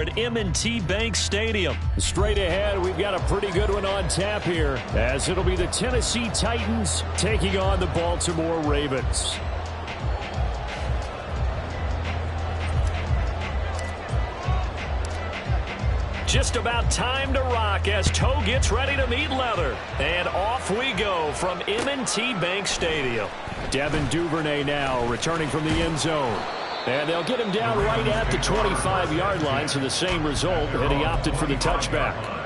At M&T Bank Stadium. Straight ahead, we've got a pretty good one on tap here, as it'll be the Tennessee Titans taking on the Baltimore Ravens. Just about time to rock as Toe gets ready to meet leather. And off we go from M&T Bank Stadium. Devin Duvernay now returning from the end zone. And they'll get him down right at the 25-yard line, so the same result, and he opted for the touchback.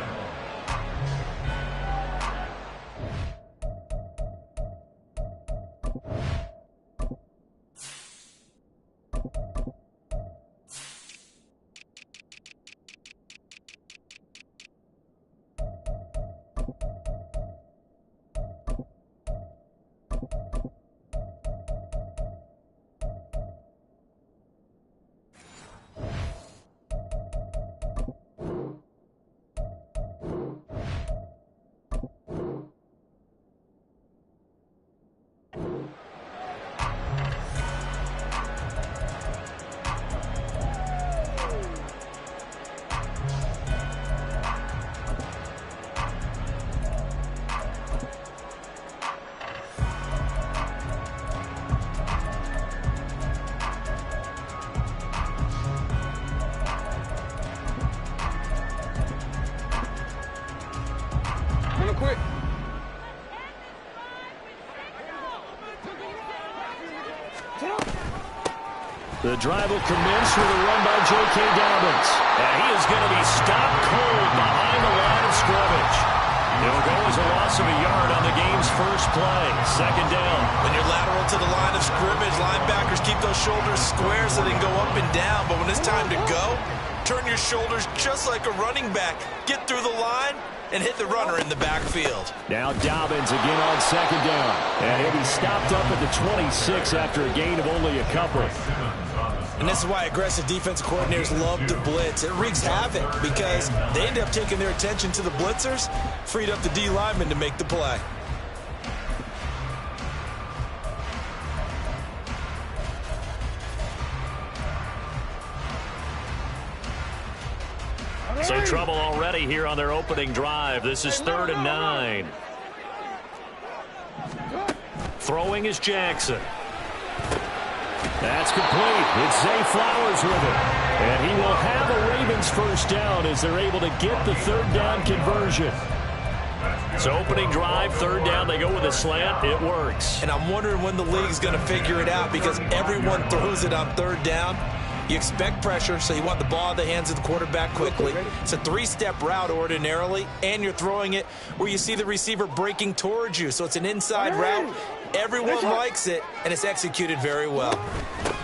The drive will commence with a run by J.K. Dobbins. And he is going to be stopped cold behind the line of scrimmage. It'll go as a loss of a yard on the game's first play. Second down. When you're lateral to the line of scrimmage, linebackers keep those shoulders square so they can go up and down. But when it's time to go, turn your shoulders just like a running back. Get through the line and hit the runner in the backfield. Now Dobbins again on second down. And he'll be stopped up at the 26 after a gain of only a couple. And this is why aggressive defensive coordinators love to blitz. It wreaks havoc because they end up taking their attention to the blitzers, freed up the D lineman to make the play. So trouble already here on their opening drive. This is 3rd and 9. Throwing is Jackson. That's complete. It's Zay Flowers with it. And he will have a Ravens first down as they're able to get the third down conversion. So opening drive, 3rd down, they go with a slant. It works. And I'm wondering when the league's going to figure it out because everyone throws it on 3rd down. You expect pressure, so you want the ball in the hands of the quarterback quickly. It's a 3-step route ordinarily, and you're throwing it where you see the receiver breaking towards you. So it's an inside route. Everyone likes it, and it's executed very well.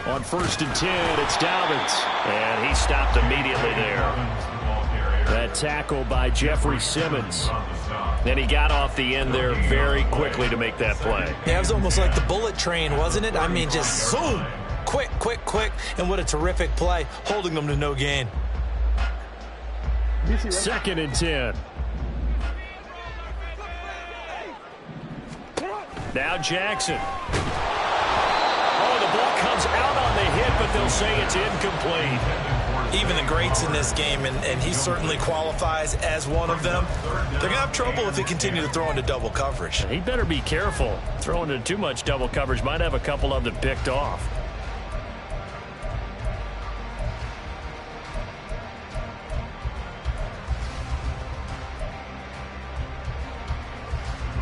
On 1st and 10, it's Dobbins. And he stopped immediately there. That tackle by Jeffrey Simmons. Then he got off the end there very quickly to make that play. Yeah, it was almost like the bullet train, wasn't it? I mean, just zoom. Quick, quick, quick. And what a terrific play, holding them to no gain. 2nd and 10. Now Jackson. Oh, the ball comes out on the hit, but they'll say it's incomplete. Even the greats in this game, and he certainly qualifies as one of them, they're going to have trouble if they continue to throw into double coverage. He better be careful. Throwing into too much double coverage might have a couple of them picked off.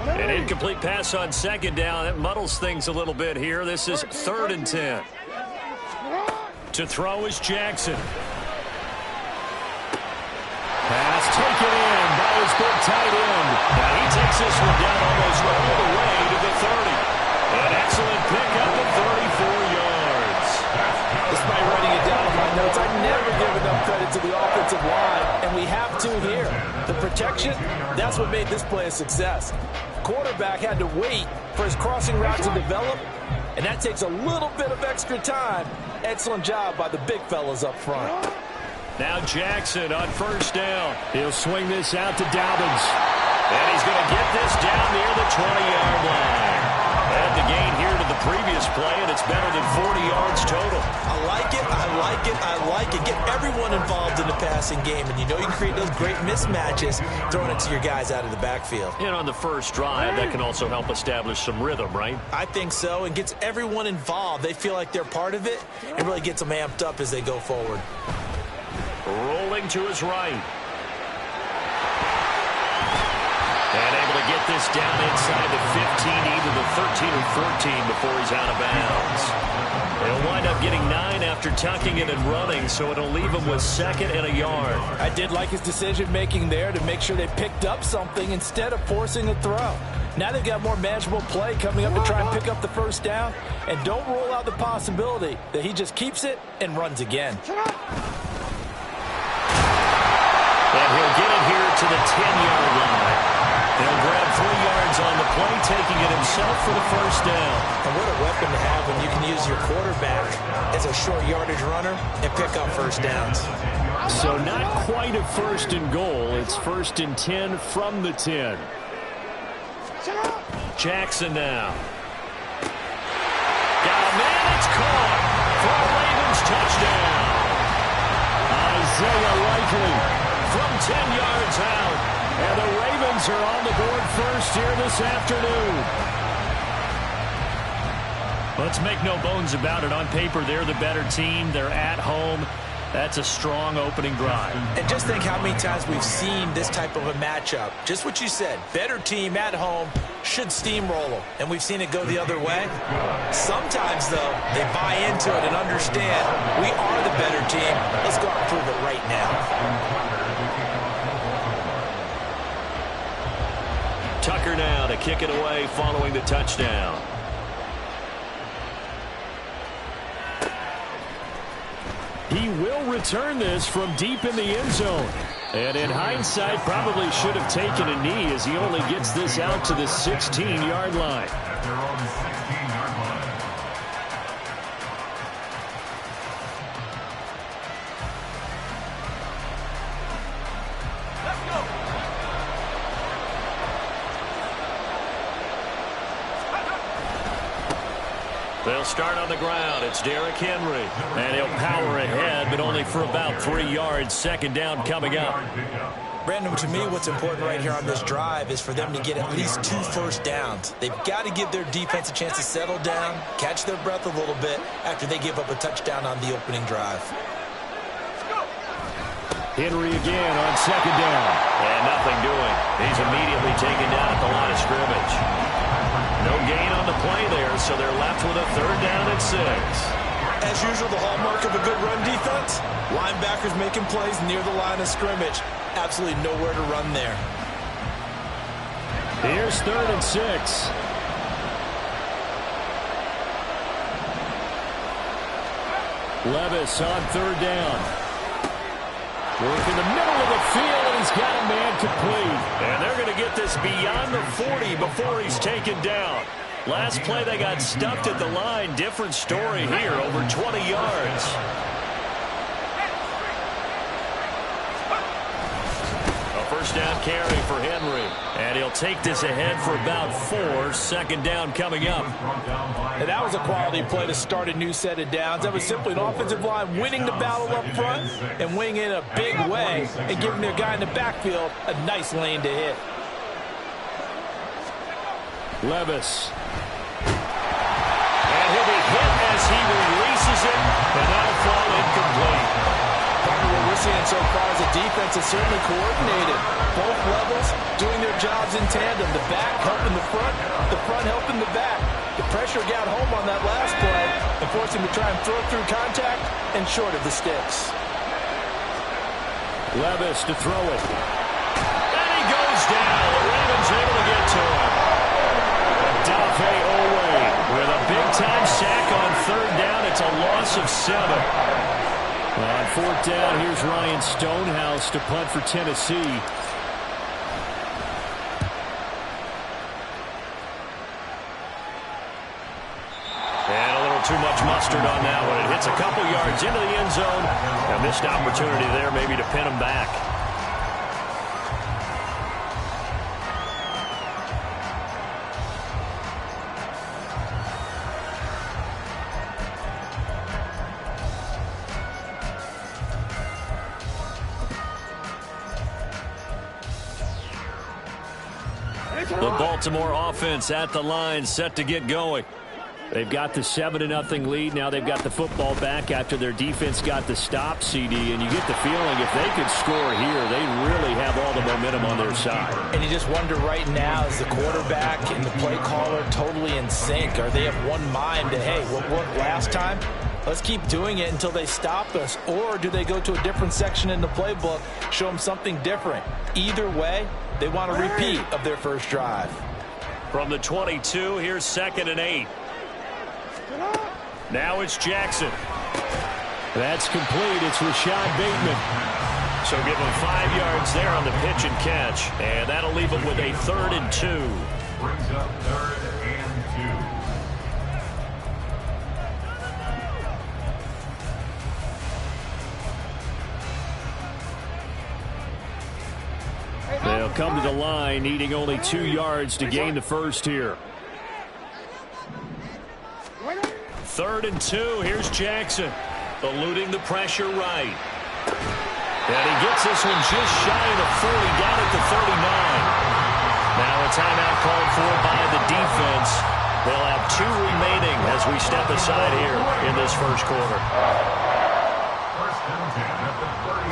An incomplete pass on 2nd down. That muddles things a little bit here. This is 3rd and 10. To throw is Jackson. Pass taken in by his big tight end. Now he takes this one down almost all the way to the 30. An excellent pickup of 34 yards. Despite writing it down in my notes, I never give enough credit to the offensive line, and we have to here. The protection, that's what made this play a success. Quarterback had to wait for his crossing route to develop, and that takes a little bit of extra time. Excellent job by the big fellas up front. Now Jackson on 1st down. He'll swing this out to Dobbins. And he's going to get this down near the 20-yard line. And the gain here to the the previous play, and it's better than 40 yards total. I like it, I like it, I like it. Get everyone involved in the passing game, and you know you can create those great mismatches throwing it to your guys out of the backfield. And on the first drive, that can also help establish some rhythm, right? I think so, and gets everyone involved. They feel like they're part of it, and really gets them amped up as they go forward. Rolling to his right. And able to get this down inside the 15, either the 13 or 14 before he's out of bounds. He'll wind up getting 9 after tucking it and running, so it'll leave him with 2nd and a yard. I did like his decision-making there to make sure they picked up something instead of forcing a throw. Now they've got more manageable play coming up to try and pick up the first down, and don't rule out the possibility that he just keeps it and runs again. And he'll get it here to the 10-yard line. He'll grab 3 yards on the play, taking it himself for the first down. And what a weapon to have when you can use your quarterback as a short yardage runner and pick up first downs. So not quite a 1st and goal. It's 1st and 10 from the 10. Jackson now. Got a man, it's caught for a Ravens touchdown. Isaiah Likely from 10 yards out. And the Ravens are on the board first here this afternoon. Let's make no bones about it. On paper, they're the better team. They're at home. That's a strong opening drive. And just think how many times we've seen this type of a matchup. Just what you said. Better team at home should steamroll them. And we've seen it go the other way. Sometimes, though, they buy into it and understand we are the better team. Let's go out and prove it right now. Tucker now to kick it away following the touchdown. He will return this from deep in the end zone. And in hindsight, probably should have taken a knee as he only gets this out to the 16-yard line. They'll start on the ground. It's Derrick Henry. And he'll power ahead, but only for about 3 yards. 2nd down coming up. Brandon, to me, what's important right here on this drive is for them to get at least 2 first downs. They've got to give their defense a chance to settle down, catch their breath a little bit after they give up a touchdown on the opening drive. Henry again on 2nd down. And nothing doing. He's immediately taken down at the line of scrimmage. No gain on the play there, so they're left with a 3rd down and 6. As usual, the hallmark of a good run defense, linebackers making plays near the line of scrimmage. Absolutely nowhere to run there. Here's 3rd and 6. Levis on 3rd down. Work in the middle of the field, and he's got a man complete. And they're going to get this beyond the 40 before he's taken down. Last play, they got stuffed at the line. Different story here, over 20 yards. A 1st down carry for Henry. And he'll take this ahead for about 4. 2nd down coming up. And that was a quality play to start a new set of downs. That was simply an offensive line winning the battle up front and winning in a big way and giving their guy in the backfield a nice lane to hit. Levis. And he'll be hit as he releases it, and that'll fall incomplete. Partner, what we're seeing so far is the defense is certainly coordinated. Both levels doing their jobs in tandem. The back helping the front helping the back. The pressure got home on that last play and forced him to try and throw through contact and short of the sticks. Levis to throw it. And he goes down. The Ravens able to get to him. Dafe Owe with a big-time sack on 3rd down. It's a loss of 7. On 4th down, here's Ryan Stonehouse to punt for Tennessee. And a little too much mustard on that one. It hits a couple yards into the end zone. A missed opportunity there maybe to pin him back. The Baltimore offense at the line, set to get going. They've got the 7-0 lead. Now they've got the football back after their defense got the stop, CD. And you get the feeling if they could score here, they really have all the momentum on their side. And you just wonder right now, is the quarterback and the play caller totally in sync? Are they of one mind that, hey, what worked last time? Let's keep doing it until they stop us. Or do they go to a different section in the playbook, show them something different? Either way, they want a repeat of their first drive. From the 22, here's 2nd and 8. Now it's Jackson. That's complete. It's Rashad Bateman. So give him 5 yards there on the pitch and catch. And that'll leave him with a 3rd and 2. Brings up 3rd and 2. They'll come to the line, needing only 2 yards to gain the first here. 3rd and 2. Here's Jackson. Eluding the pressure right. And he gets this one just shy of the 40, down at the 39. Now a timeout called for by the defense. They'll have 2 remaining as we step aside here in this first quarter.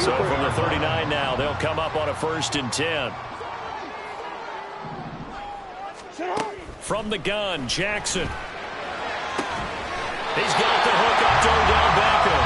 So from the 39 now, they'll come up on a 1st and 10. From the gun, Jackson. He's got the hook up to Odell Beckham.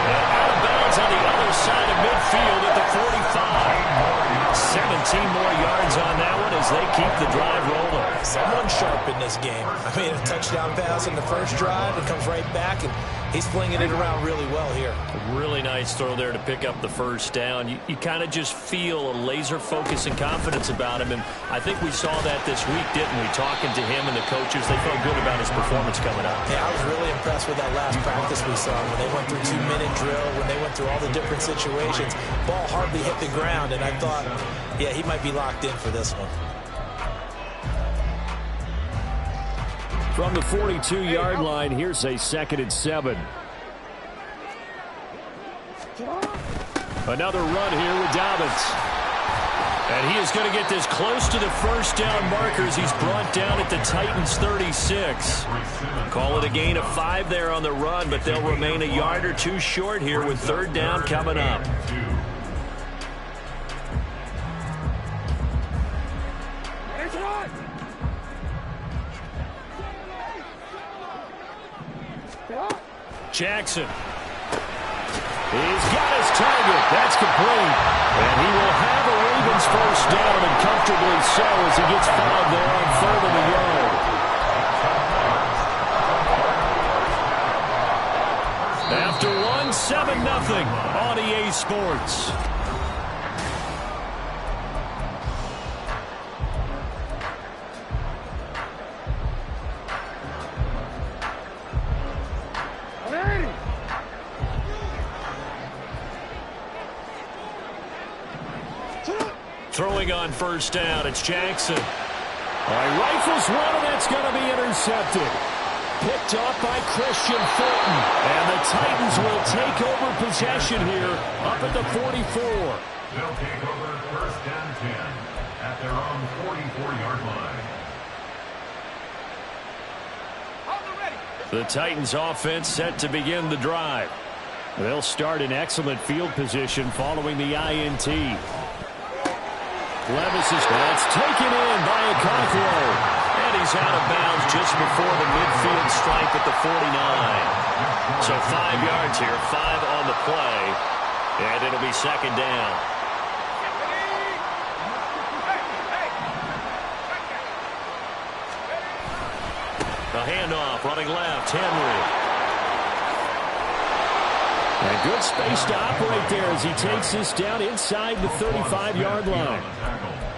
And out of bounds on the other side of midfield at the 45. 17 more yards on that one as they keep the drive rolling. Someone's sharp in this game. I mean, a touchdown pass in the first drive. It comes right back, and he's flinging it around really well here. A really nice throw there to pick up the first down. You kind of just feel a laser focus and confidence about him, and I think we saw that this week, didn't we? Talking to him and the coaches, they felt good about his performance coming up. Yeah, I was really impressed with that last practice we saw when they went through 2-minute drill, when they went through all the different situations. Ball hardly hit the ground, and I thought, yeah, he might be locked in for this one. From the 42-yard line, here's a 2nd and 7. Another run here with Dobbins. And he is going to get this close to the first down markers. He's brought down at the Titans 36. Call it a gain of 5 there on the run, but they'll remain a yard or 2 short here with 3rd down coming up. Jackson. He's got his target. That's complete. And he will have a Ravens first down, and comfortably so as he gets fouled there on 3rd and a yard. After one, 7-0 on EA Sports. Throwing on first down, it's Jackson. Rifles one, and that's going to be intercepted. Picked off by Christian Fulton. And the Titans will take over possession here up at the 44. They'll take over 1st and 10 at their own 44-yard line. The Titans offense set to begin the drive. They'll start in excellent field position following the INT. Levis is that's taken in by Okonkwo. And he's out of bounds just before the midfield stripe at the 49. So 5 yards here, 5 on the play. And it'll be 2nd down. The handoff, running left, Henry. And good space to operate there as he takes this down inside the 35-yard line.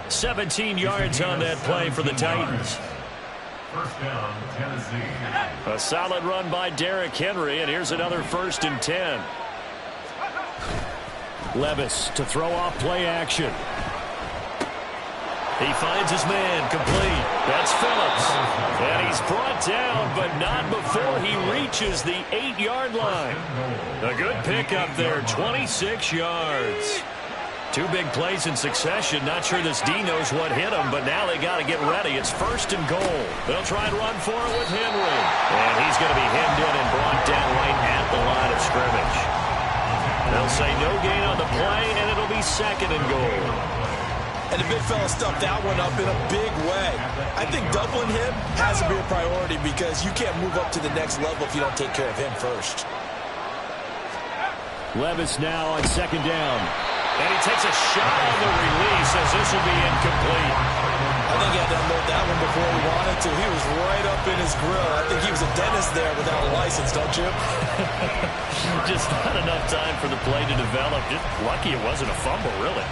17 yards on that play for the Titans. First down, Tennessee. A solid run by Derrick Henry, and here's another 1st and 10. Levis to throw off play action. He finds his man, complete. That's Phillips. And he's brought down, but not before he reaches the 8-yard line. A good pickup there, 26 yards. Two big plays in succession. Not sure this D knows what hit him, but now they got to get ready. It's 1st and goal. They'll try and run for it with Henry. And he's going to be hemmed in and brought down right at the line of scrimmage. They'll say no gain on the play, and it'll be 2nd and goal. And the big fella stuffed that one up in a big way. I think doubling him has to be a priority because you can't move up to the next level if you don't take care of him first. Levis now on 2nd down. And he takes a shot on the release as this will be incomplete. I think he had to unload that one before he wanted to. He was right up in his grill. I think he was a dentist there without a license, don't you? Just not enough time for the play to develop. Just lucky it wasn't a fumble, really.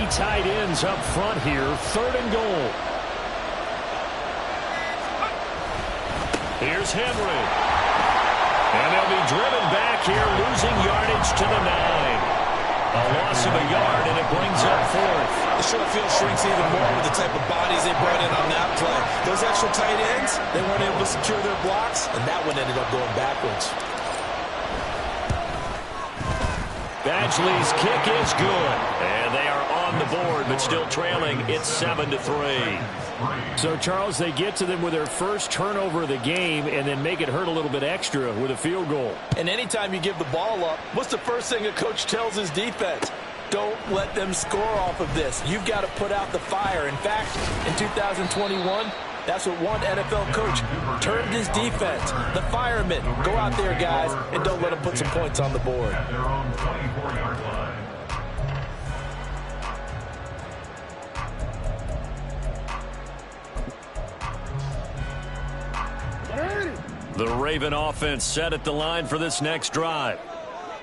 Tight ends up front here. 3rd and goal. Here's Henry. And they'll be driven back here, losing yardage to the 9. A loss of a yard, and it brings up 4th. The short field shrinks even more with the type of bodies they brought in on that play. Those extra tight ends, they weren't able to secure their blocks, and that one ended up going backwards. Badgley's kick is good. And they are on the board, but still trailing. It's 7-3. So, Charles, they get to them with their first turnover of the game and then make it hurt a little bit extra with a field goal. And anytime you give the ball up, what's the first thing a coach tells his defense? Don't let them score off of this. You've got to put out the fire. In fact, in 2021, that's what one NFL coach termed his defense. The firemen. Go out there, guys, and don't let them put some points on the board. At their own 24-yard line. The Raven offense set at the line for this next drive.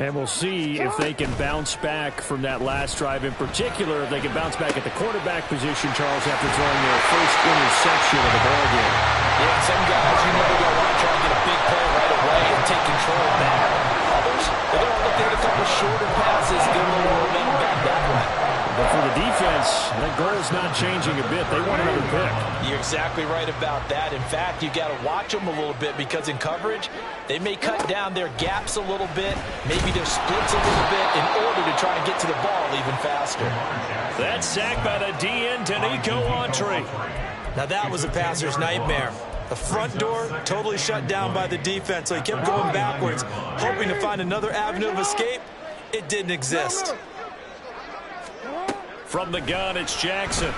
And we'll see if they can bounce back from that last drive. In particular, if they can bounce back at the quarterback position, Charles, after throwing their first interception of the ball game. Yeah, some guys, you know, they're going to want to try and get a big play right away and take control back. Others, they're going to look to hit a couple shorter passes, get a little momentum back that way. But for the defense, that goal is not changing a bit. They want another pick. You're exactly right about that. In fact, you got to watch them a little bit because in coverage, they may cut down their gaps a little bit, maybe their splits a little bit in order to try and get to the ball even faster. That sack by the DN, Danico Autry. Now that was a passer's nightmare. The front door totally shut down by the defense, so he kept going backwards, hoping to find another avenue of escape. It didn't exist. From the gun, it's Jackson.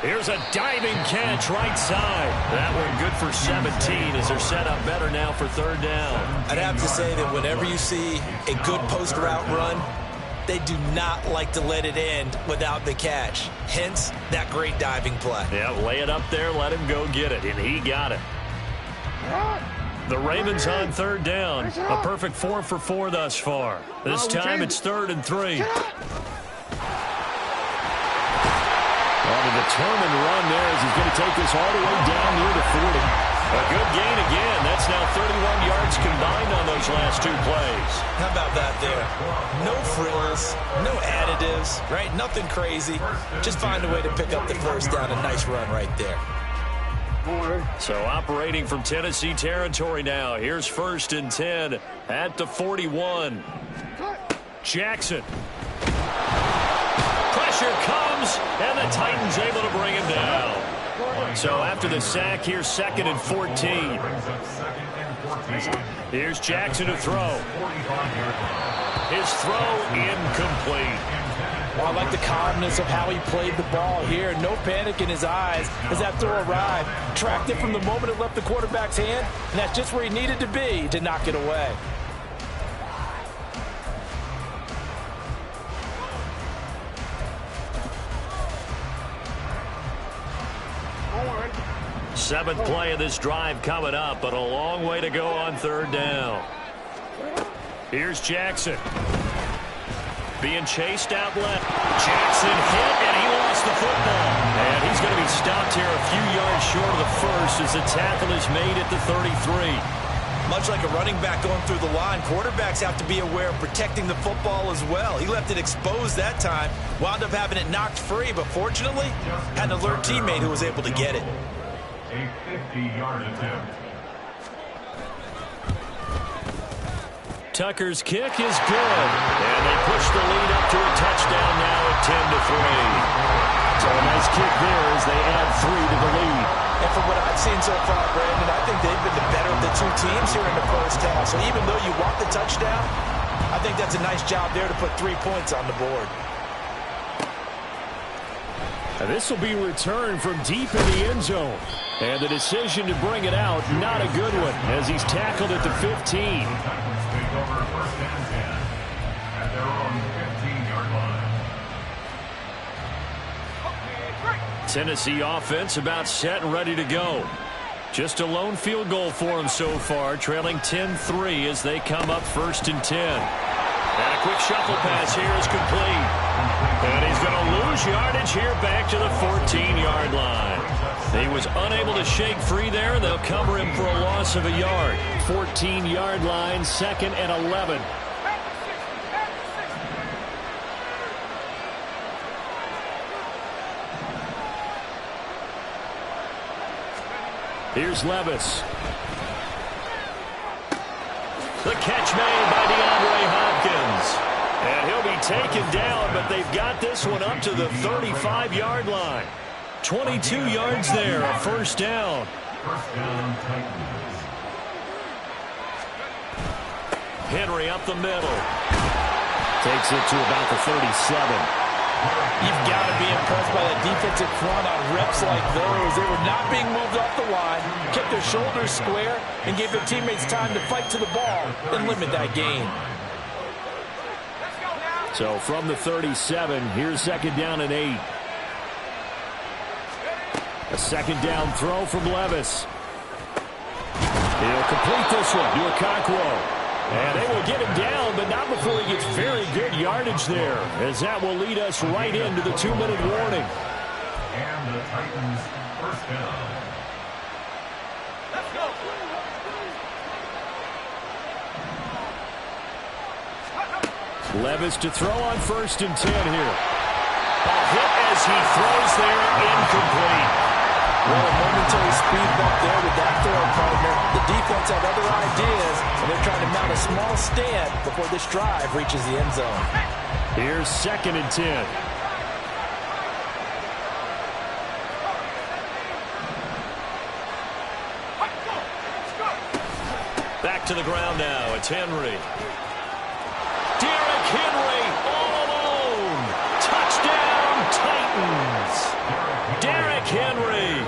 Here's a diving catch right side. That one good for 17 as they're set up better now for 3rd down. I'd have to say that whenever you see a good post route run, they do not like to let it end without the catch. Hence, that great diving play. Yeah, lay it up there, let him go get it, and he got it. The Ravens on 3rd down. A perfect 4 for 4 thus far. This time it's 3rd and 3. On a determined run there as he's going to take this all the way down near the 40. A good gain again. That's now 31 yards combined on those last 2 plays. How about that there? No frills, no additives, right? Nothing crazy. Just find a way to pick up the first down. A nice run right there. So operating from Tennessee territory now. Here's 1st and 10 at the 41. Jackson. Pressure comes, and the Titans able to bring him down. So after the sack, here's 2nd and 14. Here's Jackson to throw. His throw incomplete. Well, I like the calmness of how he played the ball here. No panic in his eyes as that throw arrived. Tracked it from the moment it left the quarterback's hand, and that's just where he needed to be to knock it away. Seventh play of this drive coming up, but a long way to go on 3rd down. Here's Jackson. Being chased out left. Jackson hit, and he lost the football. And he's going to be stopped here a few yards short of the first as the tackle is made at the 33. Much like a running back going through the line, quarterbacks have to be aware of protecting the football as well. He left it exposed that time, wound up having it knocked free, but fortunately, had an alert teammate who was able to get it. A 50-yard attempt. Tucker's kick is good. And they push the lead up to a touchdown now at 10-3. So a nice kick there as they add 3 to the lead. And from what I've seen so far, Brandon, I think they've been the better of the two teams here in the first half. So even though you want the touchdown, I think that's a nice job there to put 3 points on the board. And this will be returned from deep in the end zone. And the decision to bring it out, not a good one, as he's tackled at the 15. Take over first and 10 at their own 15-yard line. Tennessee offense about set and ready to go. Just a lone field goal for them so far, trailing 10-3 as they come up 1st and 10. And a quick shuffle pass here is complete. And he's going to lose yardage here back to the 14-yard line. He was unable to shake free there, and they'll cover him for a loss of a yard. 14-yard line, 2nd and 11. Here's Levis. The catch made by DeAndre Hopkins. And he'll be taken down, but they've got this one up to the 35-yard line. 22 yards there, a first down. First down, Titans. Henry up the middle. Takes it to about the 37. You've got to be impressed by that defensive front on reps like those. They were not being moved off the line, kept their shoulders square, and gave their teammates time to fight to the ball and limit that gain. So from the 37, here's 2nd down and 8. A 2nd down throw from Levis. He'll complete this one to Okonkwo. And they will get him down, but not before he gets very good yardage there, as that will lead us right into the 2-minute warning. And the Titans first down. Let's go. Levis to throw on 1st and 10 here. A hit as he throws there, incomplete. Well, a momentary speed bump there with that throw partner. The defense had other ideas, and they're trying to mount a small stand before this drive reaches the end zone. Here's 2nd and 10. Back to the ground now. It's Henry. Derrick Henry all alone. Touchdown, Titans. Derrick Henry,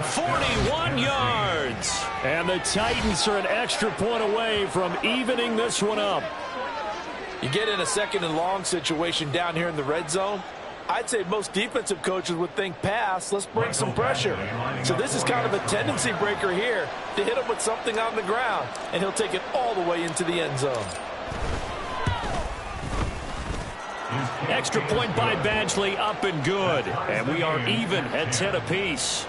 41 yards. And the Titans are an extra point away from evening this one up. You get in a 2nd and long situation down here in the red zone, I'd say most defensive coaches would think pass, let's bring some pressure. So this is kind of a tendency breaker here to hit him with something on the ground, and he'll take it all the way into the end zone. Extra point by Badgley, up and good. And we are even at 10 apiece.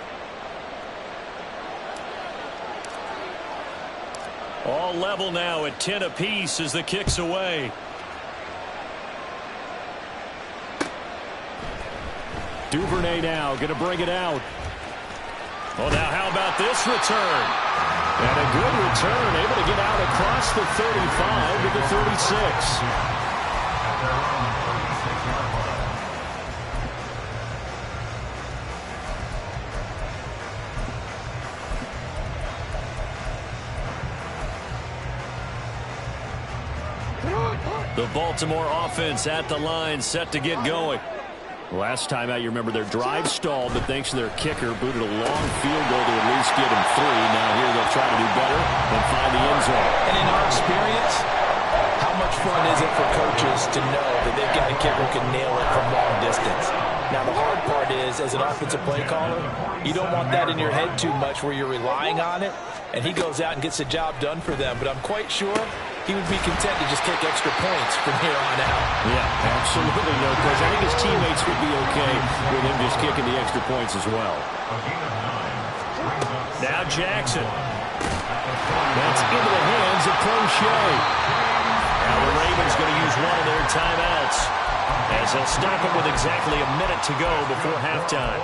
All level now at 10 apiece as the kick's away. Duvernay now going to bring it out. Well, now how about this return? And a good return, able to get out across the 35 to the 36. The Baltimore offense at the line, set to get going. Last time out, you remember their drive stalled, but thanks to their kicker, booted a long field goal to at least get him 3. Now here they'll try to do better and find the end zone. And in our experience, how much fun is it for coaches to know that they've got a kicker who can nail it from long distance? Now, the hard part is, as an offensive play caller, you don't want that in your head too much where you're relying on it, and he goes out and gets the job done for them. But I'm quite sure he would be content to just kick extra points from here on out. Yeah, absolutely no question. I think his teammates would be okay with him just kicking the extra points as well. Now Jackson. That's into the hands of Crochet. Now the Ravens going to use one of their timeouts, as they'll stop it with exactly a minute to go before halftime.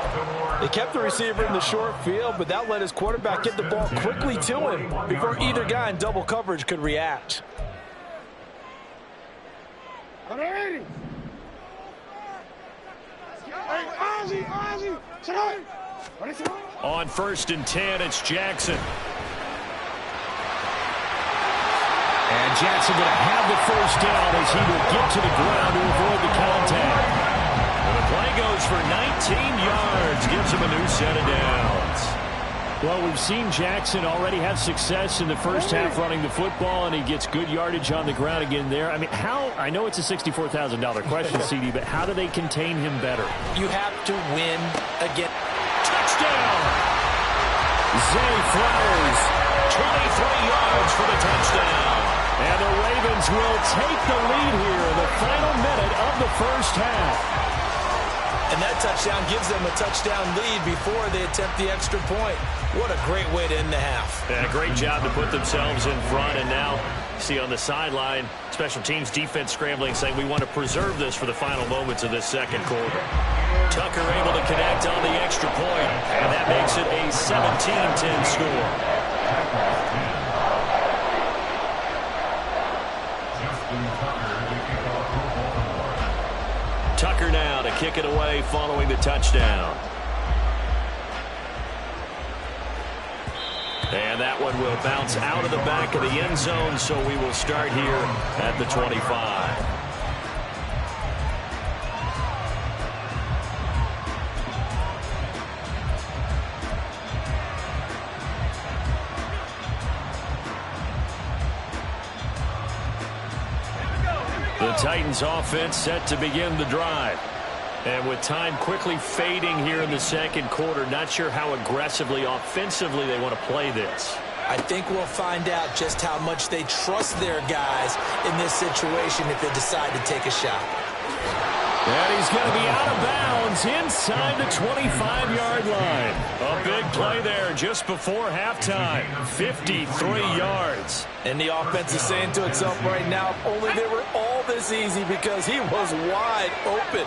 They kept the receiver in the short field, but that let his quarterback get the ball quickly to him before either guy in double coverage could react. On 1st and 10, it's Jackson. And Jackson going to have the first down as he will get to the ground to avoid the contact. And the play goes for 19 yards, gives him a new set of downs. Well, we've seen Jackson already have success in the first half running the football, and he gets good yardage on the ground again there. I mean, I know it's a $64,000 question, CD, but how do they contain him better? You have to win again. Touchdown! Zay Flowers, 23 yards for the touchdown. And the Ravens will take the lead here in the final minute of the first half. And that touchdown gives them a touchdown lead before they attempt the extra point. What a great way to end the half. And a great job to put themselves in front. And now, see on the sideline, special teams defense scrambling, saying we want to preserve this for the final moments of this second quarter. Tucker able to connect on the extra point, and that makes it a 17-10 score. Tucker now to kick it away following the touchdown. And that one will bounce out of the back of the end zone, so we will start here at the 25. The Titans offense set to begin the drive. And with time quickly fading here in the second quarter, not sure how aggressively, offensively they want to play this. I think we'll find out just how much they trust their guys in this situation if they decide to take a shot. And he's going to be out of bounds inside the 25-yard line. A big play there just before halftime. 53 yards. And the offense is saying to itself right now, if only they were all this easy, because he was wide open.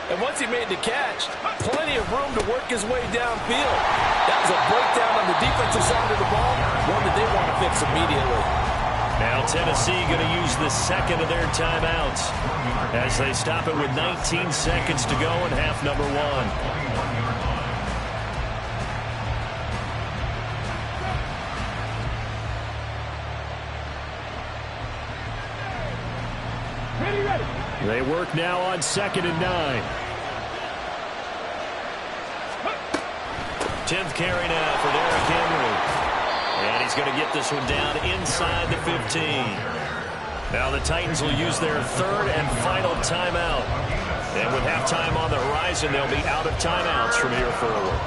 And once he made the catch, plenty of room to work his way downfield. That was a breakdown on the defensive side of the ball, one that they want to fix immediately. Now Tennessee going to use the second of their timeouts as they stop it with 19 seconds to go in half number one. They work now on 2nd and 9. 10th carry now for Derrick Henry. And he's going to get this one down inside the 15. Now the Titans will use their third and final timeout. And with halftime on the horizon, they'll be out of timeouts from here forward.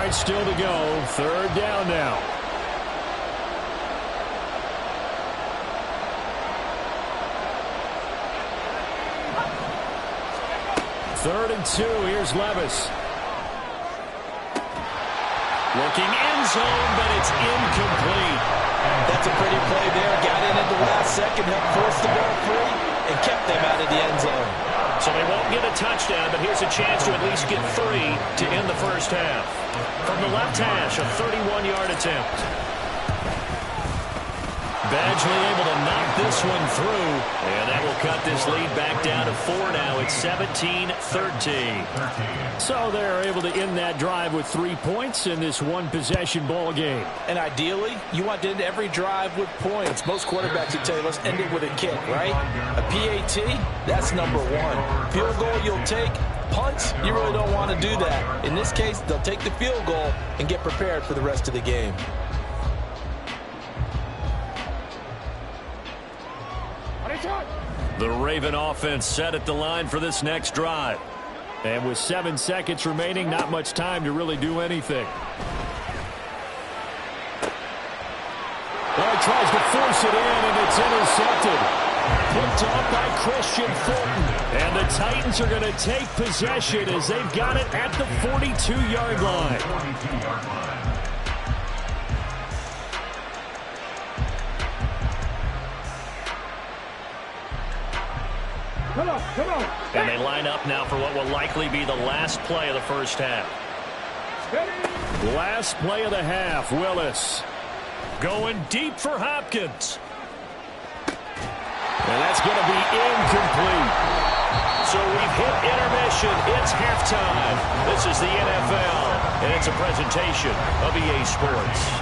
Still to go. Third down now. Third and 2. Here's Levis. Looking end zone, but it's incomplete. That's a pretty play there. Got in at the last second, helped force the ball free, and kept them out of the end zone. So they won't get a touchdown, but here's a chance to at least get 3 to end the first half. From the left hash, a 31-yard attempt. Badgley able to knock this one through, and that will cut this lead back down to 4 now. It's 17-13. So they're able to end that drive with 3 points in this one-possession ball game. And ideally, you want to end every drive with points. Most quarterbacks would tell you, let's end it with a kick, right? A PAT, that's number 1. Field goal you'll take. Punts, you really don't want to do that. In this case, they'll take the field goal and get prepared for the rest of the game. The Raven offense set at the line for this next drive. And with 7 seconds remaining, not much time to really do anything. tries to force it in, and it's intercepted. Picked off by Christian Fulton. And the Titans are going to take possession as they've got it at the 42-yard line. 42-yard line. Come on. And they line up now for what will likely be the last play of the first half. Last play of the half, Willis. Going deep for Hopkins. And that's going to be incomplete. So we've hit intermission. It's halftime. This is the NFL, and it's a presentation of EA Sports.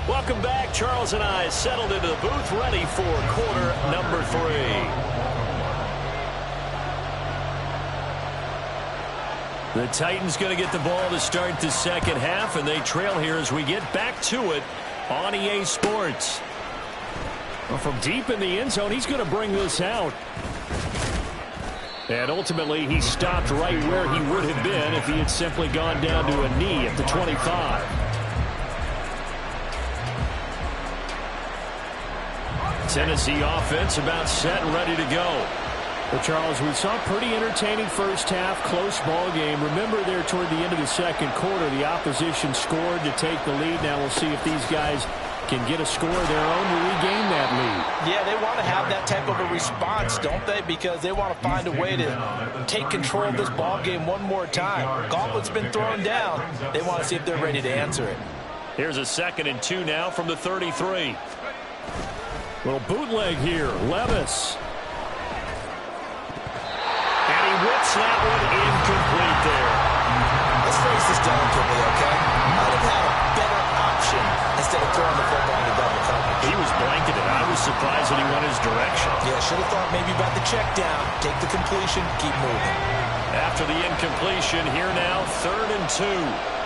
Welcome back. Charles and I settled into the booth, ready for quarter number 3. The Titans going to get the ball to start the second half, and they trail here as we get back to it on EA Sports. Well, from deep in the end zone, he's going to bring this out. And ultimately, he stopped right where he would have been if he had simply gone down to a knee at the 25. Tennessee offense about set and ready to go. Well, Charles, we saw a pretty entertaining first half, close ball game. Remember there toward the end of the second quarter, the opposition scored to take the lead. Now we'll see if these guys can get a score of their own to regain that lead. Yeah, they want to have that type of a response, don't they? Because they want to find a way to take control of this ball game one more time. Gauntlet's been thrown down. They want to see if they're ready to answer it. Here's a 2nd and 2 now from the 33. Little bootleg here. Levis. And he whips that one incomplete there. Let's face this delicately, okay? Might have had a better option instead of throwing the football into double coverage. He was blanketed. I was surprised that he went his direction. Yeah, should have thought maybe about the check down, take the completion, keep moving. After the incompletion, here now, 3rd and 2.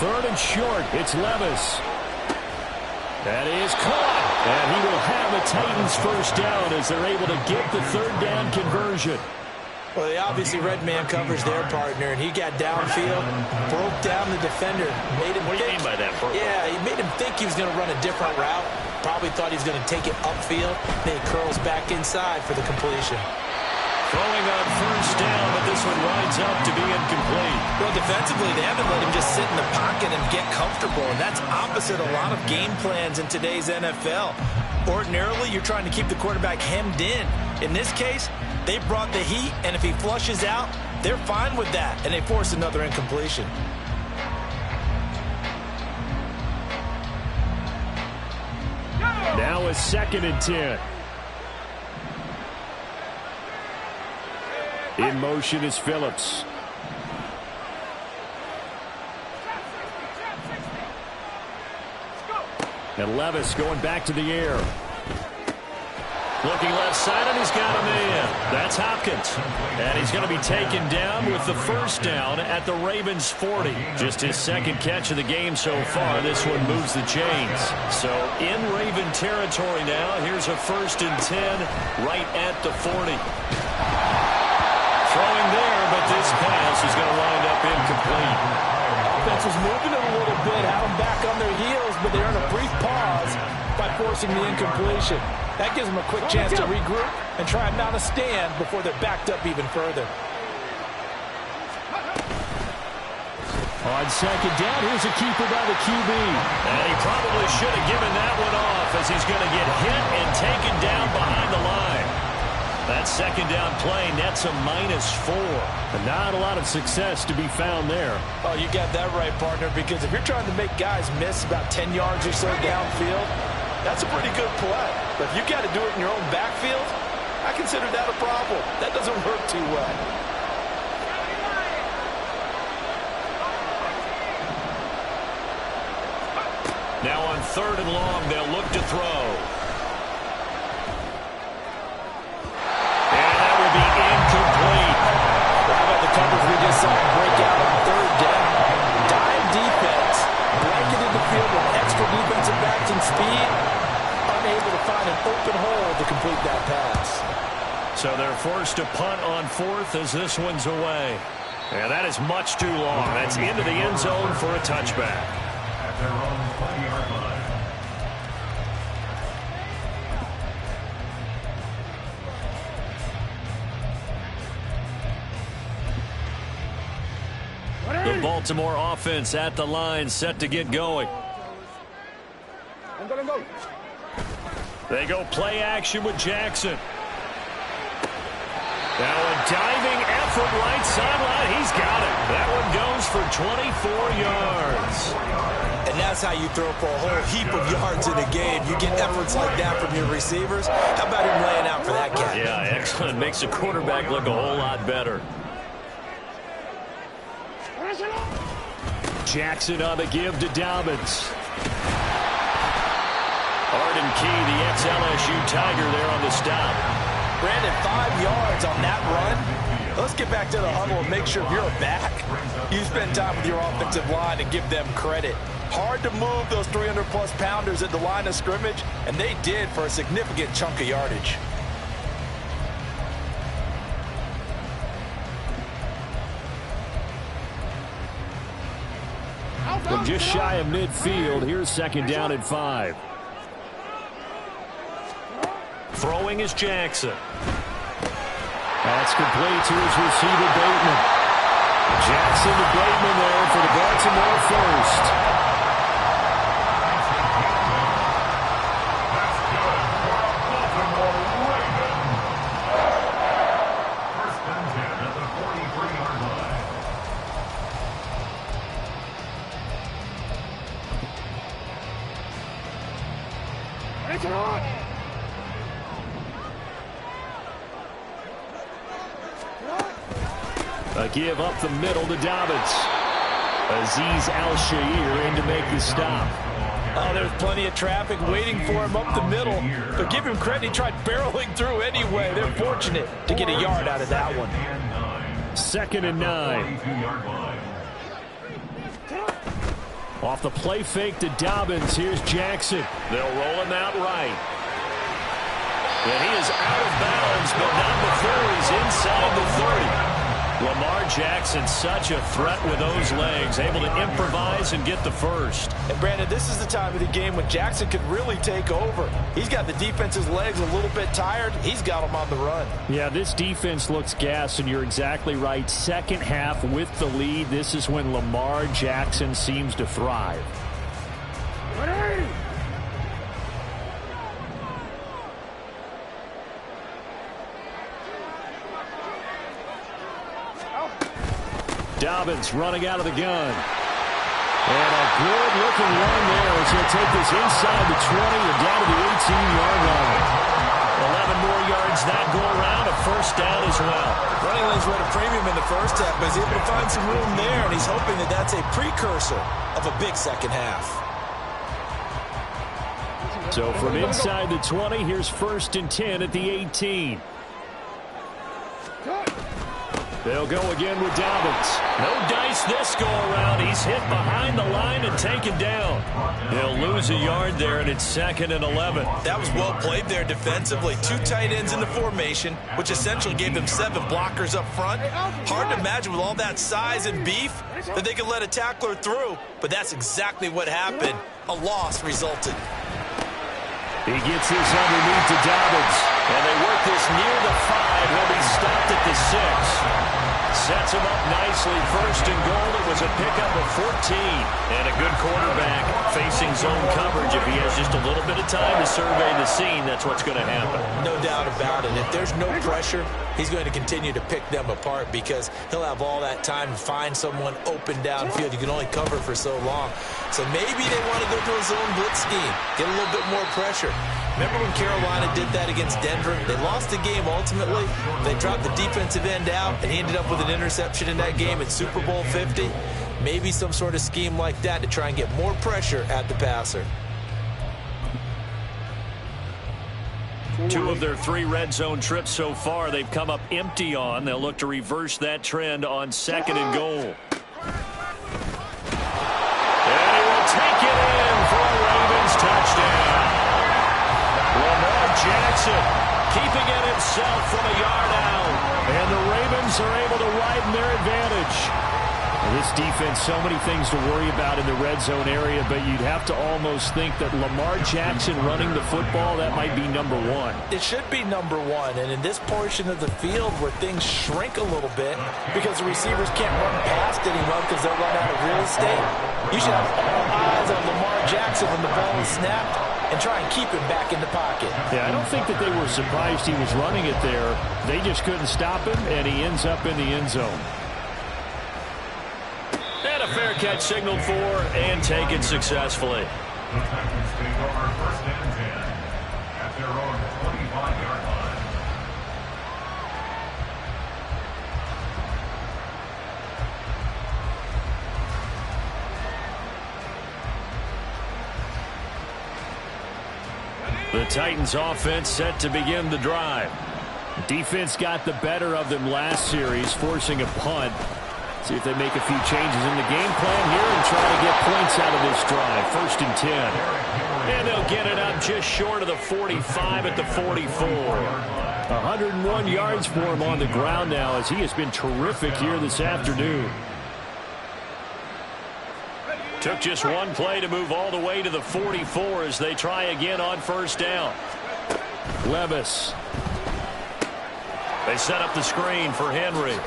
3rd and short. It's Levis. That is caught. And he will have a Titans first down as they're able to get the 3rd down conversion. Well, they obviously red man covers their partner, and he got downfield, broke down the defender, made him What do you mean by that, Bert? Yeah, he made him think he was going to run a different route. Probably thought he was going to take it upfield. Then he curls back inside for the completion. Throwing on first down, but this one winds up to be incomplete. Well, defensively, they haven't let him just sit in the pocket and get comfortable, and that's opposite a lot of game plans in today's NFL. Ordinarily, you're trying to keep the quarterback hemmed in. In this case, they brought the heat, and if he flushes out, they're fine with that, and they force another incompletion. Now a 2nd and 10. In motion is Phillips. And Levis going back to the air. Looking left side, and he's got a man. That's Hopkins. And he's going to be taken down with the first down at the Ravens 40. Just his 2nd catch of the game so far. This one moves the chains. So in Raven territory now. Here's a 1st and 10 right at the 40. Throwing there, but this pass is going to wind up incomplete. Offense was moving it a little bit, had them back on their heels, but they're in a brief pause by forcing the incompletion. That gives them a quick chance to regroup and try and mount a stand before they're backed up even further. On 2nd down, here's a keeper by the QB. And he probably should have given that one off as he's going to get hit and taken down behind the line. That 2nd down play nets a -4. And not a lot of success to be found there. Oh, you got that right, partner, because if you're trying to make guys miss about 10 yards or so downfield, that's a pretty good play. But if you got to do it in your own backfield, I consider that a problem. That doesn't work too well. Now on 3rd and long, they'll look to throw. And that will be incomplete. complete that pass. So they're forced to punt on fourth as this one's away. And that is much too long. That's into the end zone for a touchback. At their own 20-yard line. The Baltimore offense at the line, set to get going. They go play action with Jackson. Now a diving effort right sideline. He's got it. That one goes for 24 yards. And that's how you throw for a whole heap of yards in a game. You get efforts like that from your receivers. How about him laying out for that cat? Yeah, excellent. Makes the quarterback look a whole lot better. Jackson on the give to Dobbins. Arden Key, the ex-LSU Tiger, there on the stop. Brandon, 5 yards on that run. Let's get back to the huddle and make sure you're back. You spend time with your offensive line and give them credit. Hard to move those 300-plus pounders at the line of scrimmage, and they did for a significant chunk of yardage. From just shy of midfield, here's second down and 5. Throwing is Jackson. That's complete to his receiver, Bateman. Jackson to Bateman there for the Baltimore first. First and 10 at the 43-yard line. A give up the middle to Dobbins. Azeez Al-Shaair in to make the stop. Oh, there's plenty of traffic waiting for him up the middle. But give him credit, he tried barreling through anyway. They're fortunate to get a yard out of that one. Second and 9. 42-yard line. Off the play fake to Dobbins. Here's Jackson. They'll roll him out right. And he is out of bounds, but not before he's inside the 30. Lamar Jackson, such a threat with those legs, able to improvise and get the first. And Brandon, this is the time of the game when Jackson could really take over. He's got the defense's legs a little bit tired. He's got them on the run. Yeah, this defense looks gassed, and you're exactly right. Second half with the lead, this is when Lamar Jackson seems to thrive. Dobbins running out of the gun. And a good-looking run there as he'll take this inside the 20 and down to the 18-yard line. 11 more yards that go around, a first down as well. Running lanes were at a premium in the first half, but he's able to find some room there, and he's hoping that that's a precursor of a big second half. So from inside the 20, here's first and 10 at the 18. They'll go again with Dobbins. No dice this go-around. He's hit behind the line and taken down. He'll lose a yard there, and it's second and 11. That was well played there defensively. 2 tight ends in the formation, which essentially gave them 7 blockers up front. Hard to imagine with all that size and beef that they could let a tackler through, but that's exactly what happened. A loss resulted. He gets this underneath to Dobbins. And they work this near the 5. He'll be stopped at the 6. Sets him up nicely. First and goal. It was a pickup of 14. And a good quarterback facing zone coverage. If he has just a little bit of time to survey the scene, that's what's going to happen. No doubt about it. If there's no pressure, he's going to continue to pick them apart because he'll have all that time to find someone open downfield. You can only cover for so long. So maybe they want to go to a zone blitz scheme, get a little bit more pressure. Remember when Carolina did that against Denver? They lost the game ultimately. They dropped the defensive end out, and he ended up with an interception in that game at Super Bowl 50. Maybe some sort of scheme like that to try and get more pressure at the passer. 2 of their 3 red zone trips so far they've come up empty on. They'll look to reverse that trend on second and goal. And he will take it in for a Ravens touchdown. Lamar Jackson keeping it himself from a yard out. And the Ravens are able to widen their advantage. This defense, so many things to worry about in the red zone area, but you'd have to almost think that Lamar Jackson running the football, that might be number one. It should be number one, and in this portion of the field where things shrink a little bit because the receivers can't run past anyone because they'll run out of real estate, you should have all eyes on Lamar Jackson when the ball is snapped and try and keep him back in the pocket. Yeah, I don't think that they were surprised he was running it there. They just couldn't stop him, and he ends up in the end zone. And a fair catch signaled for and taken successfully. The Titans take over 1st and 10 at their own 25-yard line. The Titans offense set to begin the drive. Defense got the better of them last series, forcing a punt. See if they make a few changes in the game plan here and try to get points out of this drive. 1st and 10. And they'll get it up just short of the 45 at the 44. 101 yards for him on the ground now as he has been terrific here this afternoon. Took just one play to move all the way to the 44 as they try again on 1st down. Levis. They set up the screen for Henry.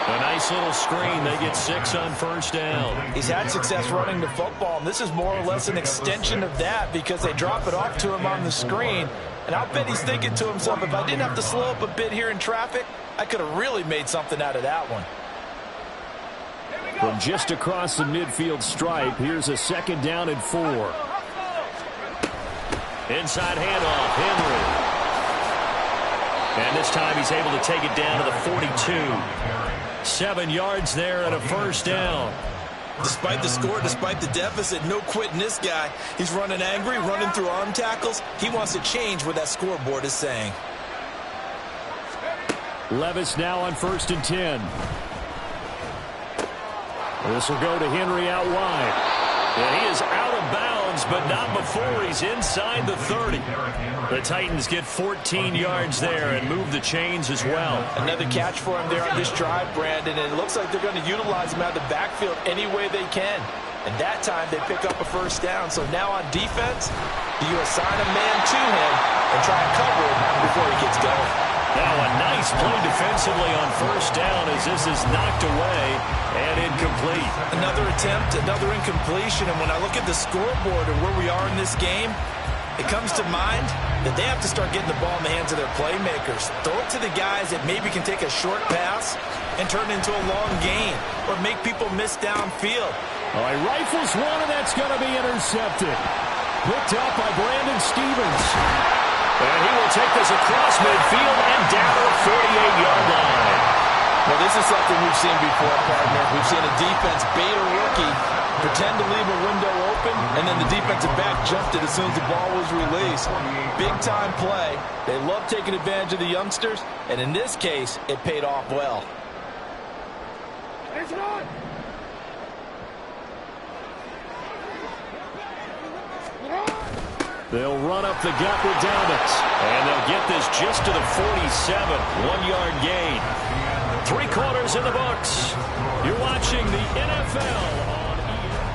A nice little screen. They get 6 on 1st down. He's had success running the football, and this is more or less an extension of that because they drop it off to him on the screen. And I'll bet he's thinking to himself, if I didn't have to slow up a bit here in traffic, I could have really made something out of that one. From just across the midfield stripe, here's a 2nd down and 4. Inside handoff, Henry. And this time he's able to take it down to the 42. 7 yards there and a 1st down. Despite the score, despite the deficit, no quitting this guy. He's running angry, running through arm tackles. He wants to change what that scoreboard is saying. Levis now on 1st and 10. This will go to Henry out wide. And he is out of bounds, but not before he's inside the 30. The Titans get 14 yards there and move the chains as well. Another catch for him there on this drive, Brandon, and it looks like they're going to utilize him out of the backfield any way they can. And that time they pick up a 1st down. So now on defense, do you assign a man to him and try and cover him before he gets going? Now a nice play defensively on 1st down as this is knocked away and incomplete. Another attempt, another incompletion, and when I look at the scoreboard and where we are in this game, it comes to mind that they have to start getting the ball in the hands of their playmakers. Throw it to the guys that maybe can take a short pass and turn it into a long gain or make people miss downfield. All right, rifles one, and that's going to be intercepted. Picked up by Brandon Stephens. And he will take this across midfield and down to the 48-yard line. Well, this is something we've seen before, partner. We've seen a defense bait a rookie, pretend to leave a window open, and then the defensive back jumped it as soon as the ball was released. Big-time play. They love taking advantage of the youngsters, and in this case, it paid off well. They'll run up the gut with Dalvin. And they'll get this just to the 47. 1-yard gain. 3 quarters in the books. You're watching the NFL on ESPN.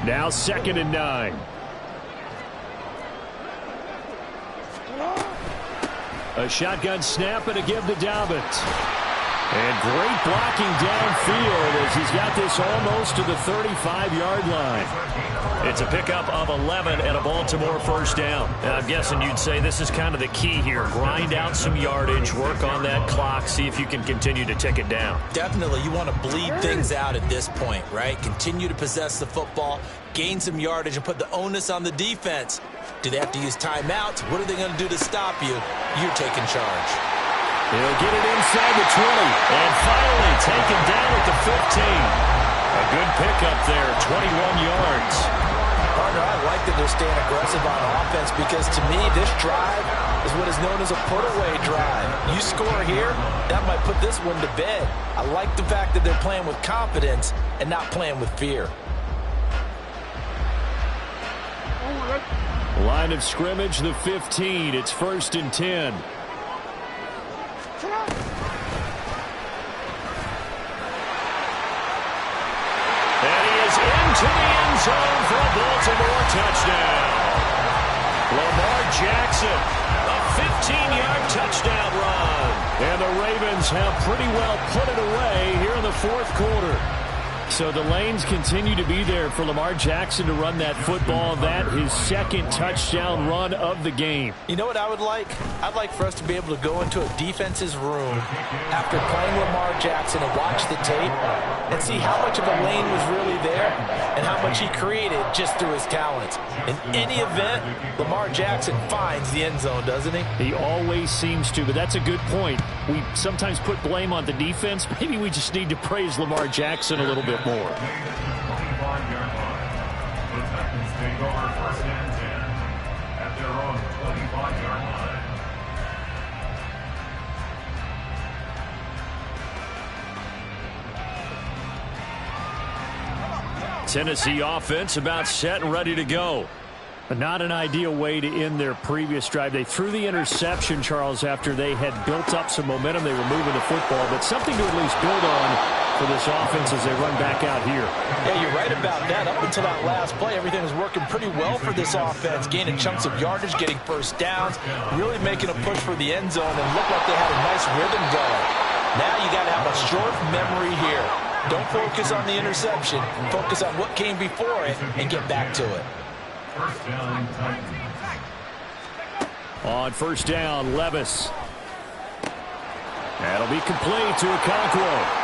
Now 2nd and 9. A shotgun snap and a give to Dalvin. And great blocking downfield as he's got this almost to the 35-yard line. It's a pickup of 11 and a Baltimore 1st down. I'm guessing you'd say this is kind of the key here. Grind out some yardage, work on that clock, see if you can continue to tick it down. Definitely, you want to bleed things out at this point, right? Continue to possess the football, gain some yardage, and put the onus on the defense. Do they have to use timeouts? What are they going to do to stop you? You're taking charge. He'll get it inside the 20. And finally taken down at the 15. A good pickup there, 21 yards. Partner, I like that they're staying aggressive on offense because to me, this drive is what is known as a put-away drive. You score here, that might put this one to bed. I like the fact that they're playing with confidence and not playing with fear. Line of scrimmage, the 15. It's 1st and 10. Into the end zone for a Baltimore touchdown. Lamar Jackson, a 15-yard touchdown run. And the Ravens have pretty well put it away here in the 4th quarter. So the lanes continue to be there for Lamar Jackson to run that football. That his 2nd touchdown run of the game. You know what I would like? I'd like for us to be able to go into a defense's room after playing Lamar Jackson and watch the tape and see how much of a lane was really there and how much he created just through his talents. In any event, Lamar Jackson finds the end zone, doesn't he? He always seems to, but that's a good point. We sometimes put blame on the defense. Maybe we just need to praise Lamar Jackson a little bit more. 25-yard line. The Titans take over 1st and 10 at their own 25-yard line. Tennessee offense about set and ready to go. But not an ideal way to end their previous drive. They threw the interception, Charles, after they had built up some momentum. They were moving the football, but something to at least build on for this offense as they run back out here. Yeah, you're right about that. Up until that last play, everything was working pretty well for this offense, gaining chunks of yardage, getting first downs, really making a push for the end zone, and looked like they had a nice rhythm going. Now you got to have a short memory here. Don't focus on the interception. Focus on what came before it and get back to it. 1st down, Titans. On 1st down, Levis. That'll be complete to Okonkwo.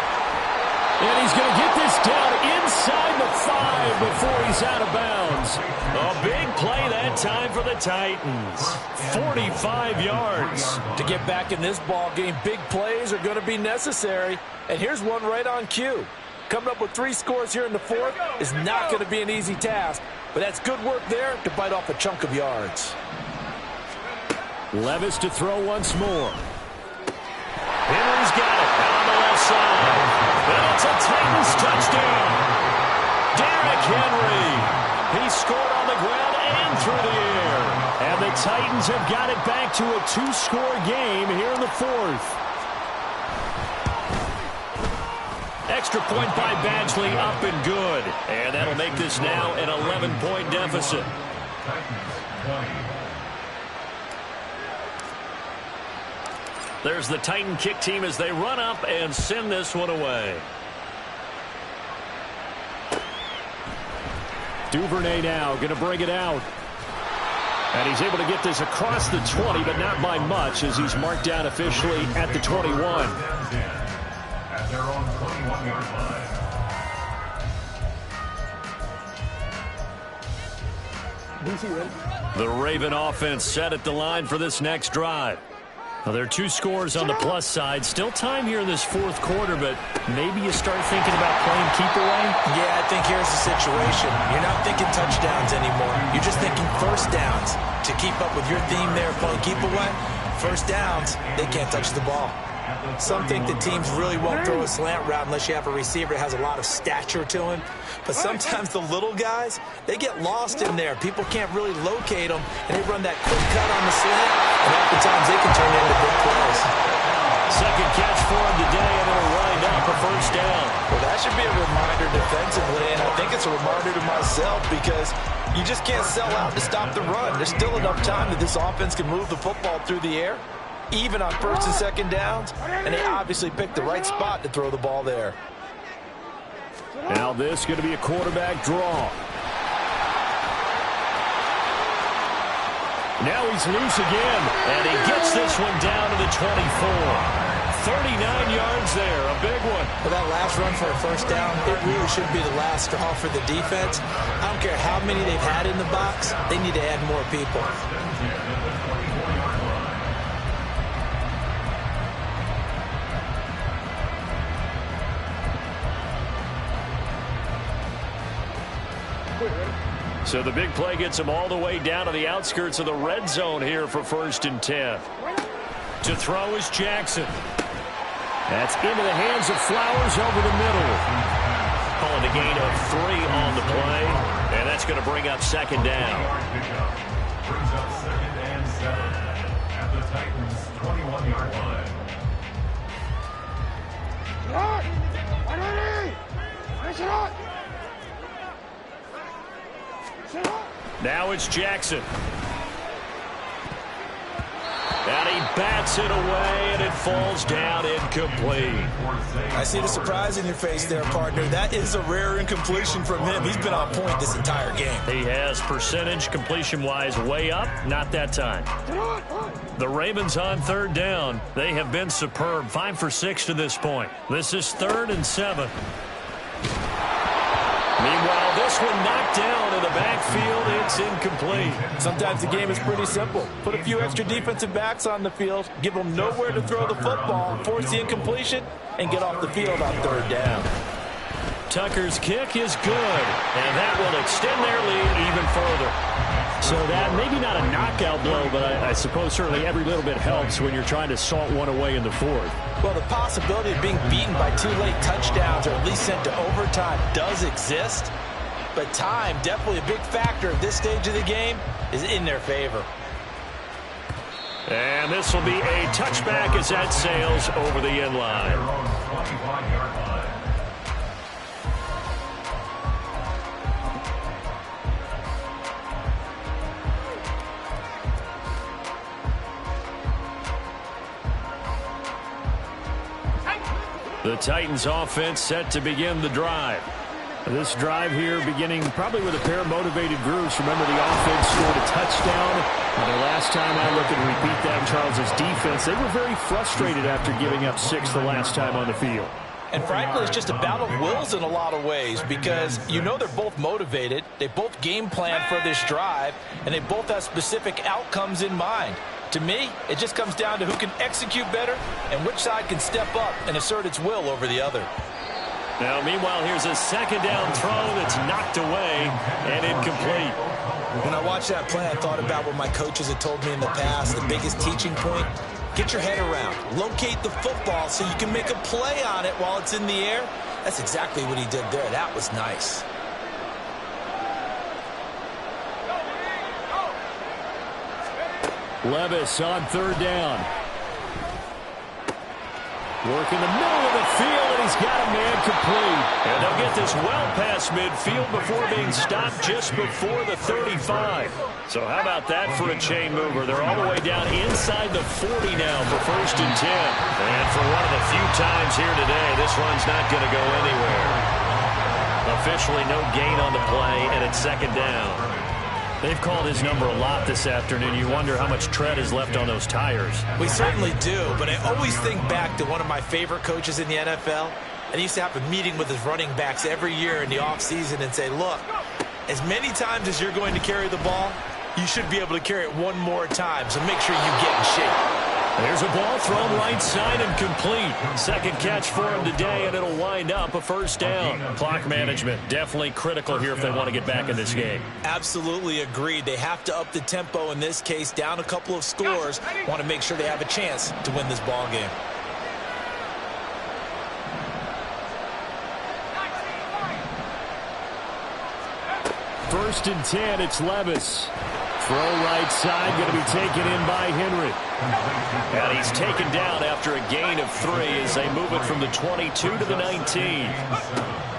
And he's going to get this down inside the 5 before he's out of bounds. A big play that time for the Titans. 45 yards. To get back in this ball game, big plays are going to be necessary. And here's one right on cue. Coming up with 3 scores here in the 4th is not going to be an easy task. But that's good work there to bite off a chunk of yards. Levis to throw once more. Henry's got it on the left side. And it's a Titans touchdown. Derrick Henry. He scored on the ground and through the air. And the Titans have got it back to a 2-score game here in the 4th. Extra point by Badgley, up and good. And that'll make this now an 11-point deficit. There's the Titan kick team as they run up and send this one away. Duvernay now going to bring it out. And he's able to get this across the 20, but not by much as he's marked down officially at the 21. At their own 21-yard line. The Raven offense set at the line for this next drive. Now, there are 2 scores on the plus side. Still time here in this 4th quarter, but maybe you start thinking about playing keep away? Yeah, I think here's the situation. You're not thinking touchdowns anymore. You're just thinking first downs. To keep up with your theme there, playing keep away, first downs, they can't touch the ball. Some think that teams really won't throw a slant route unless you have a receiver that has a lot of stature to him. But sometimes the little guys, they get lost in there. People can't really locate them, and they run that quick cut on the slant, and oftentimes they can turn into big plays. Second catch for him today, and it'll wind up a first down. Well, that should be a reminder defensively, and I think it's a reminder to myself because you just can't sell out to stop the run. There's still enough time that this offense can move the football through the air, even on 1st and 2nd downs, and they obviously picked the right spot to throw the ball there. Now this is going to be a quarterback draw. Now he's loose again, and he gets this one down to the 24. 39 yards there, a big one. For that last run for a first down, it really should be the last straw for the defense. I don't care how many they've had in the box, they need to add more people. So the big play gets him all the way down to the outskirts of the red zone here for 1st and 10. To throw is Jackson. That's into the hands of Flowers over the middle. Calling a gain of 3 on the play, and that's going to bring up 2nd down. Brings up 2nd and 7 at the Titans' 21-yard line. Now it's Jackson. And he bats it away, and it falls down incomplete. I see the surprise in your face there, partner. That is a rare incompletion from him. He's been on point this entire game. He has percentage completion-wise way up, not that time. The Ravens on 3rd down. They have been superb, 5 for 6 to this point. This is 3rd and 7. Meanwhile, this one knocked down in the backfield. It's incomplete. Sometimes the game is pretty simple. Put a few extra defensive backs on the field, give them nowhere to throw the football, force the incompletion, and get off the field on 3rd down. Tucker's kick is good, and that will extend their lead even further. So that, maybe not a knockout blow, but I suppose certainly every little bit helps when you're trying to salt one away in the 4th. Well, the possibility of being beaten by 2 late touchdowns or at least sent to overtime does exist, but time, definitely a big factor at this stage of the game, is in their favor. And this will be a touchback as that sails over the end line. 25-yard line. The Titans offense set to begin the drive. This drive here beginning probably with a pair of motivated groups. Remember, the offense scored a touchdown. The last time I look and repeat that, Charles' defense, they were very frustrated after giving up 6 the last time on the field. And frankly, it's just a battle of wills in a lot of ways because you know they're both motivated, they both game plan for this drive, and they both have specific outcomes in mind. To me, it just comes down to who can execute better and which side can step up and assert its will over the other. Now, meanwhile, here's a 2nd down throw that's knocked away and incomplete. When I watched that play, I thought about what my coaches had told me in the past. The biggest teaching point, get your head around. Locate the football so you can make a play on it while it's in the air. That's exactly what he did there. That was nice. Levis on 3rd down. Work in the middle of the field, and he's got a man complete. And they'll get this well past midfield before being stopped just before the 35. So how about that for a chain mover? They're all the way down inside the 40 now for 1st and 10. And for one of the few times here today, this run's not going to go anywhere. Officially no gain on the play, and it's 2nd down. They've called his number a lot this afternoon. You wonder how much tread is left on those tires. We certainly do, but I always think back to one of my favorite coaches in the NFL. And he used to have a meeting with his running backs every year in the offseason and say, look, as many times as you're going to carry the ball, you should be able to carry it one more time, so make sure you get in shape. There's a ball thrown right side and complete. 2nd catch for him today, and it'll wind up a 1st down. Clock management definitely critical here if they want to get back in this game. Absolutely agreed. They have to up the tempo in this case, down a couple of scores. Want to make sure they have a chance to win this ball game. First and 10, it's Levis. Throw right side, going to be taken in by Henry. And he's taken down after a gain of 3 as they move it from the 22 to the 19.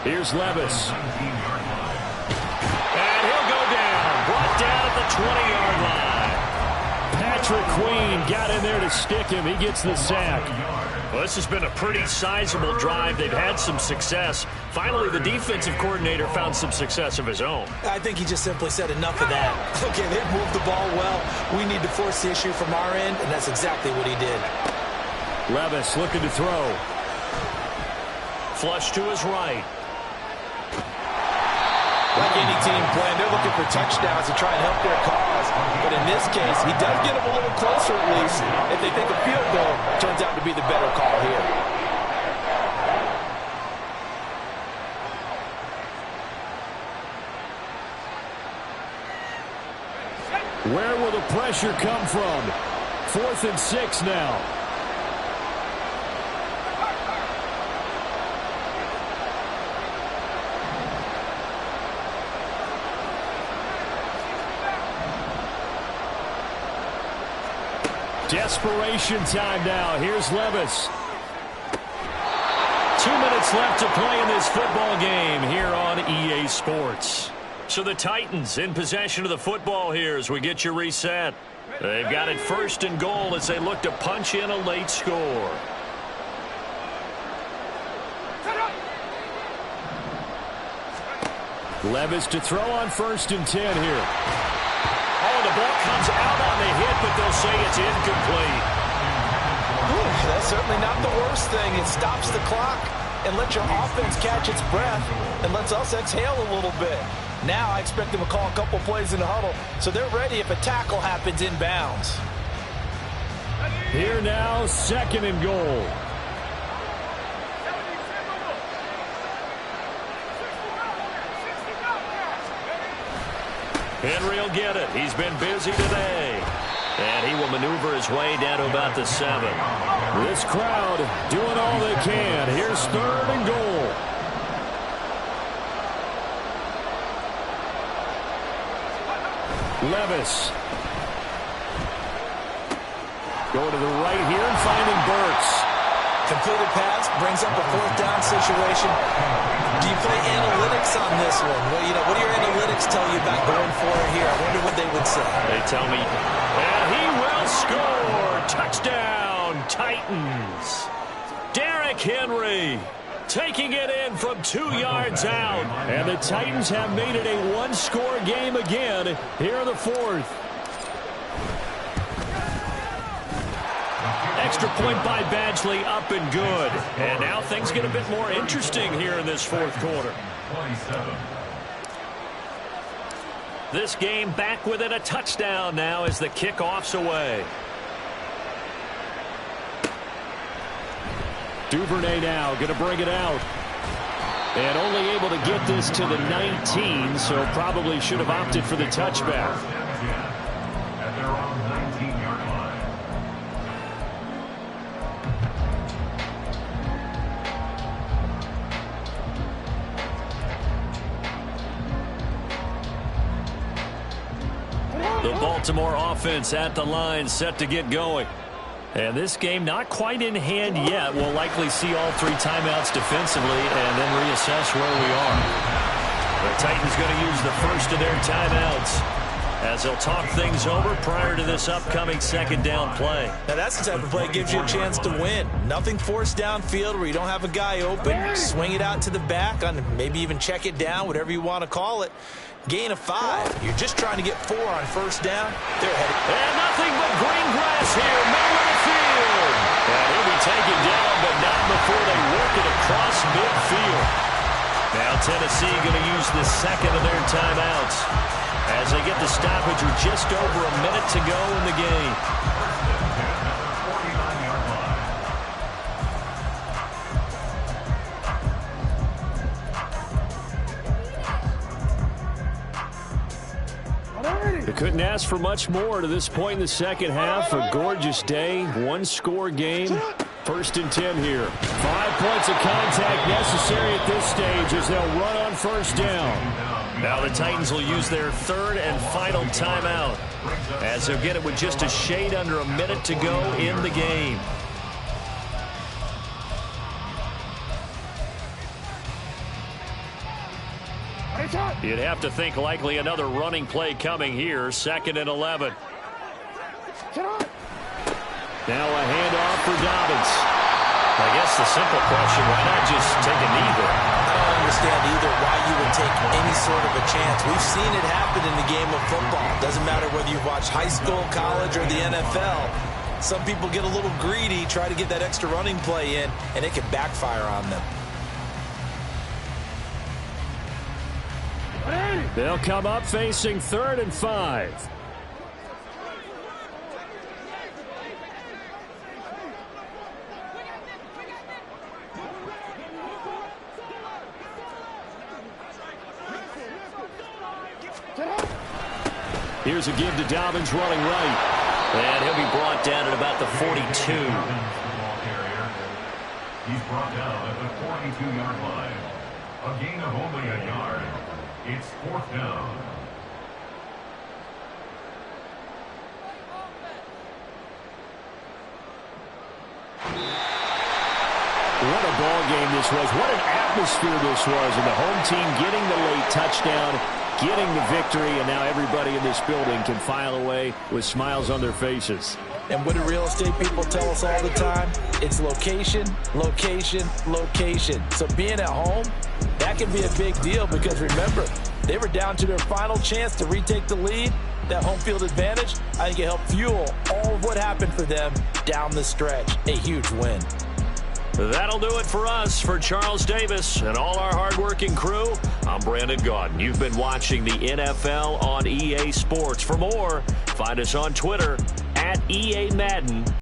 Here's Levis. And he'll go down. Brought down at the 20-yard line. Patrick Queen got in there to stick him. He gets the sack. Well, this has been a pretty sizable drive. They've had some success. Finally, the defensive coordinator found some success of his own. I think he just simply said enough of that. Okay, they've moved the ball well. We need to force the issue from our end, and that's exactly what he did. Levis looking to throw. Flush to his right. Like any team playing, they're looking for touchdowns to try and help their cause. But in this case, he does get them a little closer at least. If they think a field goal turns out to be the better call here. Where will the pressure come from? 4th and 6 now. Desperation time now. Here's Levis. 2 minutes left to play in this football game here on EA Sports. So the Titans in possession of the football here as we get you reset. They've got it 1st and goal as they look to punch in a late score. Levis to throw on 1st and 10 here. Oh, the ball comes out on the hit, but they'll say it's incomplete. That's certainly not the worst thing. It stops the clock and lets your offense catch its breath and lets us exhale a little bit. Now I expect them to call a couple plays in the huddle so they're ready if a tackle happens inbounds. Here now, 2nd and goal. Henry will get it. He's been busy today. And he will maneuver his way down to about the 7. This crowd doing all they can. Here's 3rd and goal. Levis. Going to the right here and finding Burks. Completed pass brings up a 4th down situation. Do you play analytics on this one? Well, what do your analytics tell you about going for it here? I wonder what they would say. They tell me, and he will score. Touchdown, Titans. Derrick Henry taking it in from 2 yards out. And the Titans have made it a one-score game again here in the 4th. Extra point by Badgley, up and good. And now things get a bit more interesting here in this 4th quarter. 27. This game back within a touchdown now as the kickoff's away. Duvernay now going to bring it out. And only able to get this to the 19, so probably should have opted for the touchback. At their own 19-yard line. The Baltimore offense at the line set to get going. And this game not quite in hand yet. We'll likely see all 3 timeouts defensively and then reassess where we are. The Titans going to use the first of their timeouts as they'll talk things over prior to this upcoming 2nd down play. Now that's the type of play that gives you a chance to win. Nothing forced downfield where you don't have a guy open. Swing it out to the back, on maybe even check it down, whatever you want to call it. Gain of 5. You're just trying to get 4 on 1st down. They're headed. And nothing but green grass here, middle of the field. And he'll be taken down, but not before they work it across midfield. Now Tennessee going to use the 2nd of their timeouts as they get the stoppage with just over a minute to go in the game. They couldn't ask for much more to this point in the 2nd half. A gorgeous day, one-score game. 1st and 10 here. 5 points of contact necessary at this stage as they'll run on 1st down. Now the Titans will use their 3rd and final timeout as they'll get it with just a shade under a minute to go in the game. You'd have to think likely another running play coming here. 2nd and 11. Now a handoff for Dobbins. I guess the simple question, why not just take a knee there? I don't understand either why you would take any sort of a chance. We've seen it happen in the game of football. Doesn't matter whether you've watched high school, college, or the NFL. Some people get a little greedy, try to get that extra running play in, and it can backfire on them. They'll come up facing 3rd and 5. Here's a give to Dobbins running right. And he'll be brought down at about the 42. He's brought down at the 42-yard line. A gain of only a yard. It's 4th down. What a ball game this was. What an atmosphere this was. And the home team getting the late touchdown, getting the victory, and now everybody in this building can file away with smiles on their faces. And what do real estate people tell us all the time? It's location, location, location. So being at home, that can be a big deal because remember, they were down to their final chance to retake the lead. That home field advantage, I think it helped fuel all of what happened for them down the stretch. A huge win. That'll do it for us. For Charles Davis and all our hardworking crew, I'm Brandon Gaudin. You've been watching the NFL on EA Sports. For more, find us on Twitter @EA Madden.